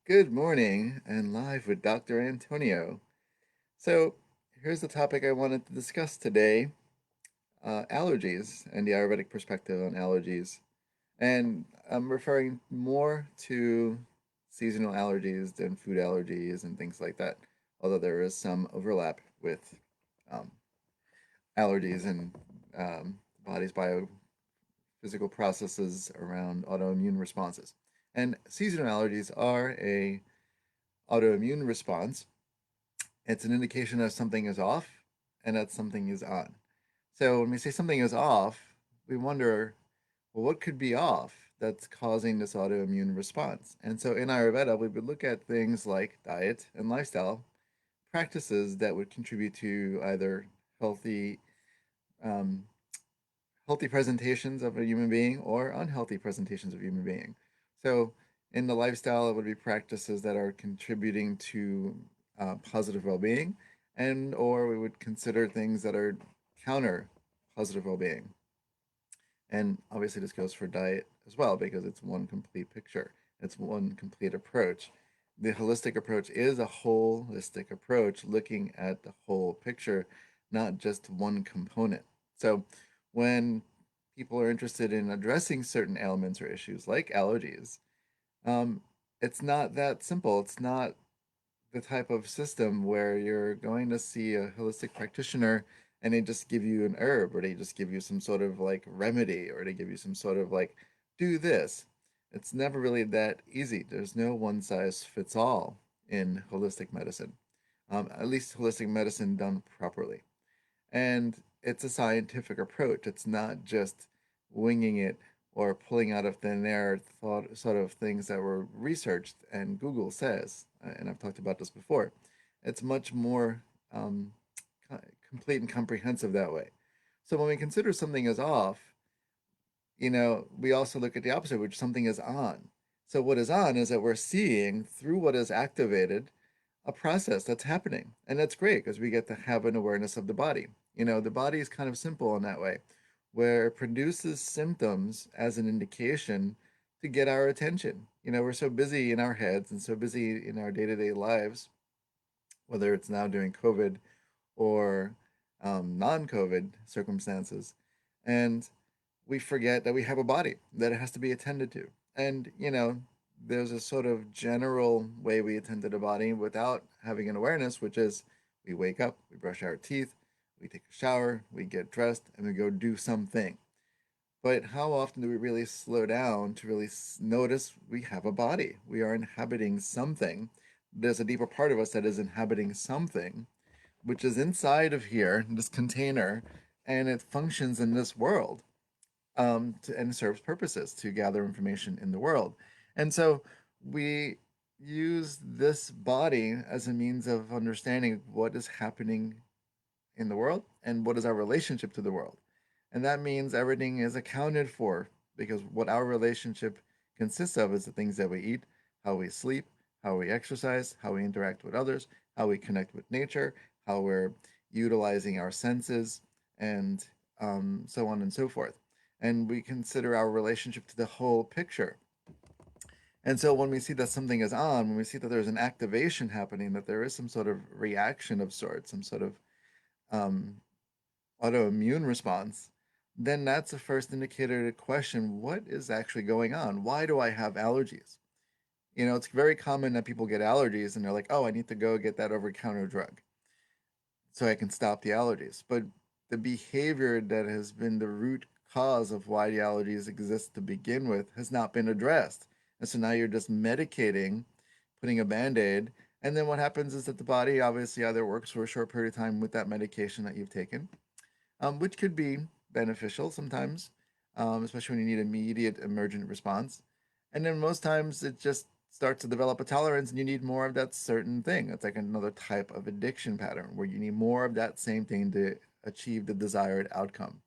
Good morning, and live with Dr. Antonio. So, here's the topic I wanted to discuss today, allergies and the Ayurvedic perspective on allergies. And I'm referring more to seasonal allergies than food allergies and things like that, although there is some overlap with um, allergies and the body's biophysical processes around autoimmune responses. And seasonal allergies are a autoimmune response. It's an indication that something is off and that something is on. So when we say something is off, we wonder, well, what could be off that's causing this autoimmune response? And so in Ayurveda, we would look at things like diet and lifestyle practices that would contribute to either healthy, um, healthy presentations of a human being or unhealthy presentations of a human being. So in the lifestyle, it would be practices that are contributing to positive well-being, and or we would consider things that are counter positive well-being. And obviously, this goes for diet as well because it's one complete picture. It's one complete approach. The holistic approach is a holistic approach looking at the whole picture, not just one component. So, when people are interested in addressing certain ailments or issues like allergies, um, it's not that simple. It's not the type of system where you're going to see a holistic practitioner and they just give you an herb or they just give you some sort of like remedy or they give you some sort of like do this. It's never really that easy. There's no one size fits all in holistic medicine, at least holistic medicine done properly. And it's a scientific approach. It's not just winging it or pulling out of thin air thought sort of things that were researched and Google says, and I've talked about this before. It's much more um, complete and comprehensive that way. So when we consider something as off, we also look at the opposite, which something is on. So what is on is that we're seeing through what is activated a process that's happening. And that's great because we get to have an awareness of the body. The body is kind of simple in that way, where it produces symptoms as an indication to get our attention. We're so busy in our heads and so busy in our day-to-day lives, whether it's now during COVID or non-COVID circumstances. And we forget that we have a body that it has to be attended to. And, there's a sort of general way we attend to the body without having an awareness, which is we wake up, we brush our teeth, we take a shower, we get dressed, and we go do something. But how often do we really slow down to really notice we have a body? We are inhabiting something. There's a deeper part of us that is inhabiting something, which is inside of here, this container, and it functions in this world and serves purposes to gather information in the world. And so we use this body as a means of understanding what is happening in the world and what is our relationship to the world. And that means everything is accounted for because what our relationship consists of is the things that we eat, how we sleep, how we exercise, how we interact with others, how we connect with nature, how we're utilizing our senses, and so on and so forth. And we consider our relationship to the whole picture. And so when we see that something is on, when we see that there's an activation happening, that there is some sort of reaction of sorts, some sort of um, autoimmune response, then that's the first indicator to question what is actually going on. Why do I have allergies? It's very common that people get allergies and they're like, oh, I need to go get that over counter drug so I can stop the allergies. But the behavior that has been the root cause of why the allergies exist to begin with has not been addressed. And so now you're just medicating, putting a band aid. And then what happens is that the body obviously either works for a short period of time with that medication that you've taken, which could be beneficial sometimes, especially when you need immediate emergent response. And then most times it just starts to develop a tolerance and you need more of that certain thing. It's like another type of addiction pattern where you need more of that same thing to achieve the desired outcome.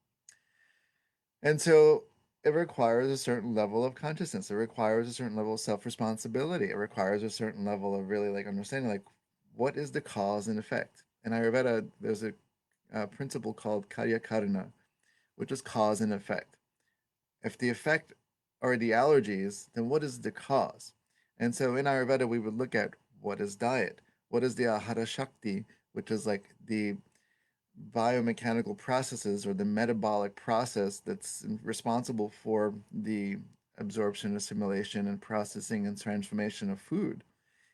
And so it requires a certain level of consciousness. It requires a certain level of self-responsibility. It requires a certain level of really like understanding like what is the cause and effect. In Ayurveda, there's a principle called karya karana, which is cause and effect. If the effect are the allergies, then what is the cause? And so in Ayurveda, we would look at what is diet, what is the Ahara Shakti, which is like the biomechanical processes or the metabolic process that's responsible for the absorption, assimilation, and processing and transformation of food.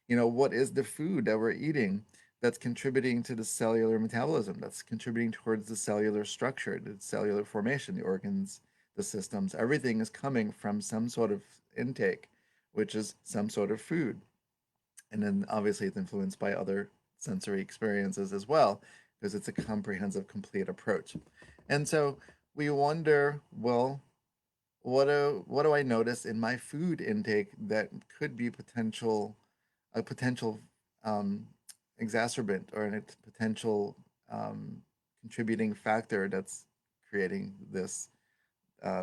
What is the food that we're eating that's contributing to the cellular metabolism, that's contributing towards the cellular structure, the cellular formation, the organs, the systems? Everything is coming from some sort of intake, which is some sort of food. And then obviously it's influenced by other sensory experiences as well, because it's a comprehensive, complete approach. And so we wonder, well, what do I notice in my food intake that could be a potential um, exacerbant or a potential um, contributing factor that's creating this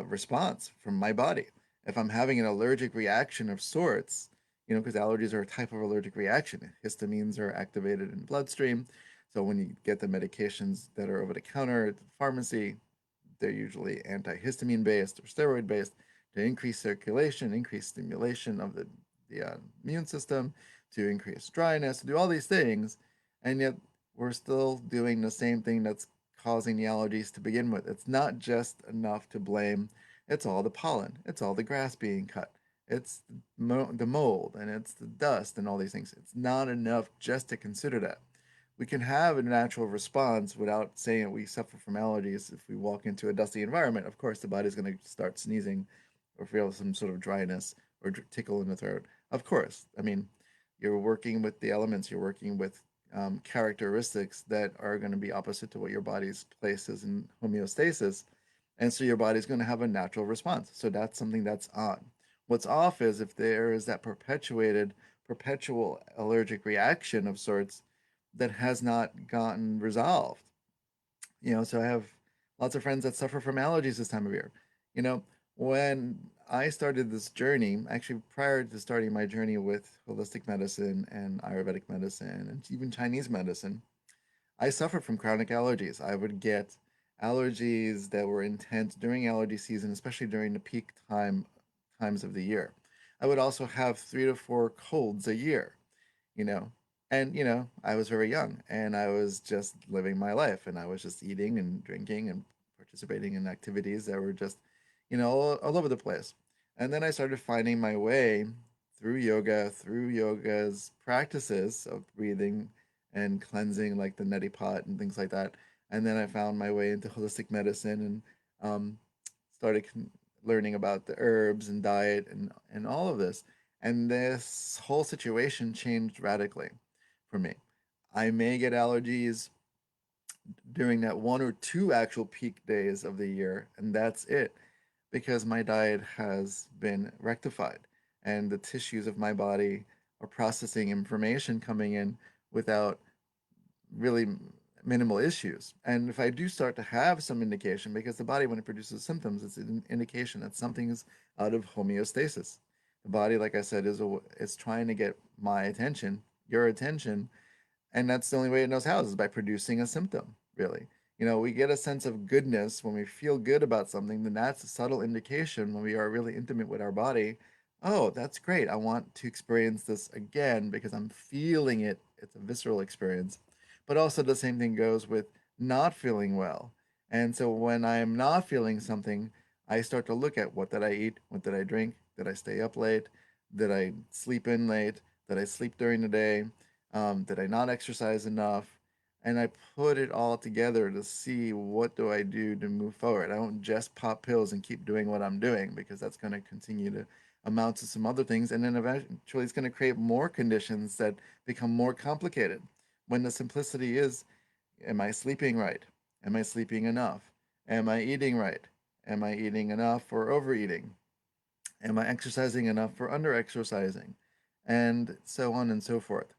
response from my body. If I'm having an allergic reaction of sorts, because allergies are a type of allergic reaction, histamines are activated in the bloodstream. So when you get the medications that are over the counter at the pharmacy, they're usually antihistamine based or steroid based to increase circulation, increase stimulation of the immune system, to increase dryness, to do all these things, and yet we're still doing the same thing that's causing the allergies to begin with. It's not just enough to blame. It's all the pollen. It's all the grass being cut. It's the mold and it's the dust and all these things. It's not enough just to consider that. We can have a natural response without saying that we suffer from allergies. If we walk into a dusty environment, of course, the body's going to start sneezing or feel some sort of dryness or tickle in the throat. Of course. I mean, you're working with the elements, you're working with characteristics that are going to be opposite to what your body's places in homeostasis. And so your body's going to have a natural response. So that's something that's on. What's off is if there is that perpetual allergic reaction of sorts that has not gotten resolved. So I have lots of friends that suffer from allergies this time of year. You know, when I started this journey, actually prior to starting my journey with holistic medicine and Ayurvedic medicine and even Chinese medicine, I suffered from chronic allergies. I would get allergies that were intense during allergy season, especially during the peak times of the year. I would also have 3 to 4 colds a year, you know. And, I was very young and I was just living my life and I was just eating and drinking and participating in activities that were just, all over the place. And then I started finding my way through yoga's practices of breathing and cleansing, like the neti pot and things like that. And then I found my way into holistic medicine and started learning about the herbs and diet and all of this. And this whole situation changed radically for me. I may get allergies during that 1 or 2 actual peak days of the year, and that's it, because my diet has been rectified and the tissues of my body are processing information coming in without really minimal issues. And if I do start to have some indication, because the body, when it produces symptoms, it's an indication that something is out of homeostasis. The body, like I said, is trying to get my attention, your attention, and that's the only way it knows how is by producing a symptom, really. We get a sense of goodness when we feel good about something, then that's a subtle indication when we are really intimate with our body. Oh, that's great. I want to experience this again because I'm feeling it. It's a visceral experience. But also, the same thing goes with not feeling well. And so, when I'm not feeling something, I start to look at what did I eat? What did I drink? Did I stay up late? Did I sleep in late? Did I sleep during the day? Did I not exercise enough? And I put it all together to see what do I do to move forward. I don't just pop pills and keep doing what I'm doing because that's going to continue to amount to some other things. And then eventually it's going to create more conditions that become more complicated. When the simplicity is, am I sleeping right? Am I sleeping enough? Am I eating right? Am I eating enough or overeating? Am I exercising enough or under exercising? And so on and so forth.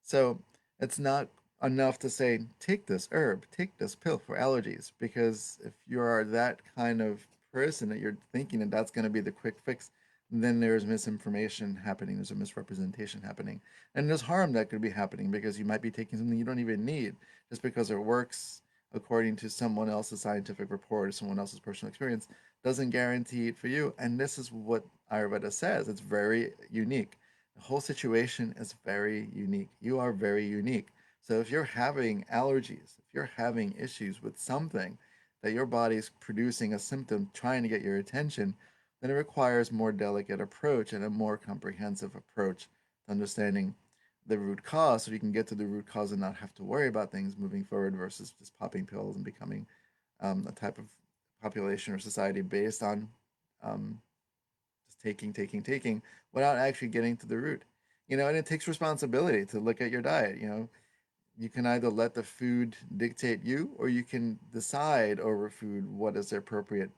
So it's not enough to say, take this herb, take this pill for allergies, because if you are that kind of person that you're thinking that that's going to be the quick fix, then there's misinformation happening, there's a misrepresentation happening, and there's harm that could be happening because you might be taking something you don't even need just because it works according to someone else's scientific report or someone else's personal experience doesn't guarantee it for you. And this is what Ayurveda says. It's very unique. The whole situation is very unique. You are very unique. So if you're having allergies, if you're having issues with something that your body's producing a symptom trying to get your attention, then it requires more delicate approach and a more comprehensive approach to understanding the root cause so you can get to the root cause and not have to worry about things moving forward versus just popping pills and becoming a type of population or society based on um, just taking without actually getting to the root. And it takes responsibility to look at your diet. You can either let the food dictate you, or you can decide over food what is the appropriate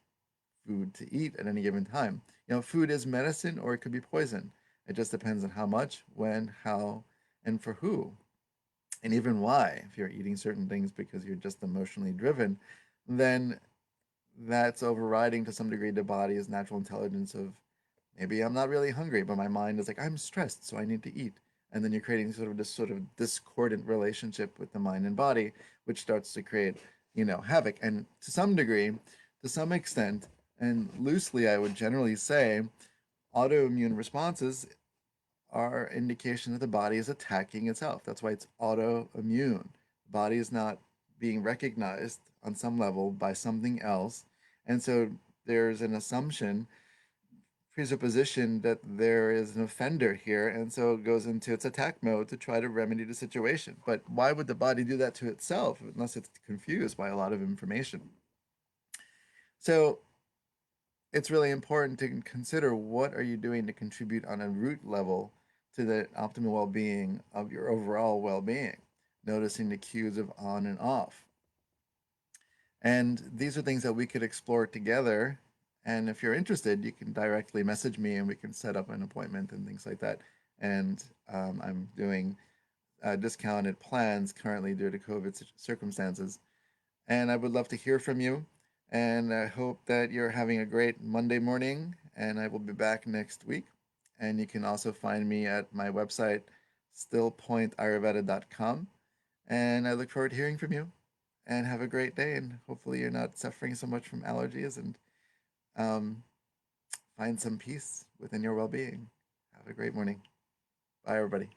food to eat at any given time. Food is medicine or it could be poison. It just depends on how much, when, how, and for who, and even why. If you're eating certain things because you're just emotionally driven, then that's overriding to some degree the body's natural intelligence of maybe I'm not really hungry, but my mind is like, I'm stressed, so I need to eat. And then you're creating sort of discordant relationship with the mind and body, which starts to create, havoc. And to some degree, to some extent, and loosely, I would generally say, autoimmune responses are indication that the body is attacking itself. That's why it's autoimmune. The body is not being recognized on some level by something else. And so there's an assumption, presupposition that there is an offender here, and so it goes into its attack mode to try to remedy the situation. But why would the body do that to itself unless it's confused by a lot of information? So it's really important to consider what are you doing to contribute on a root level to the optimal well-being of your overall well-being, noticing the cues of on and off. And these are things that we could explore together. And if you're interested, you can directly message me and we can set up an appointment and things like that. And I'm doing discounted plans currently due to COVID circumstances. And I would love to hear from you. And I hope that you're having a great Monday morning. And I will be back next week. And you can also find me at my website, stillpointayurveda.com. And I look forward to hearing from you. And have a great day. And hopefully, you're not suffering so much from allergies and um, find some peace within your well being. Have a great morning. Bye, everybody.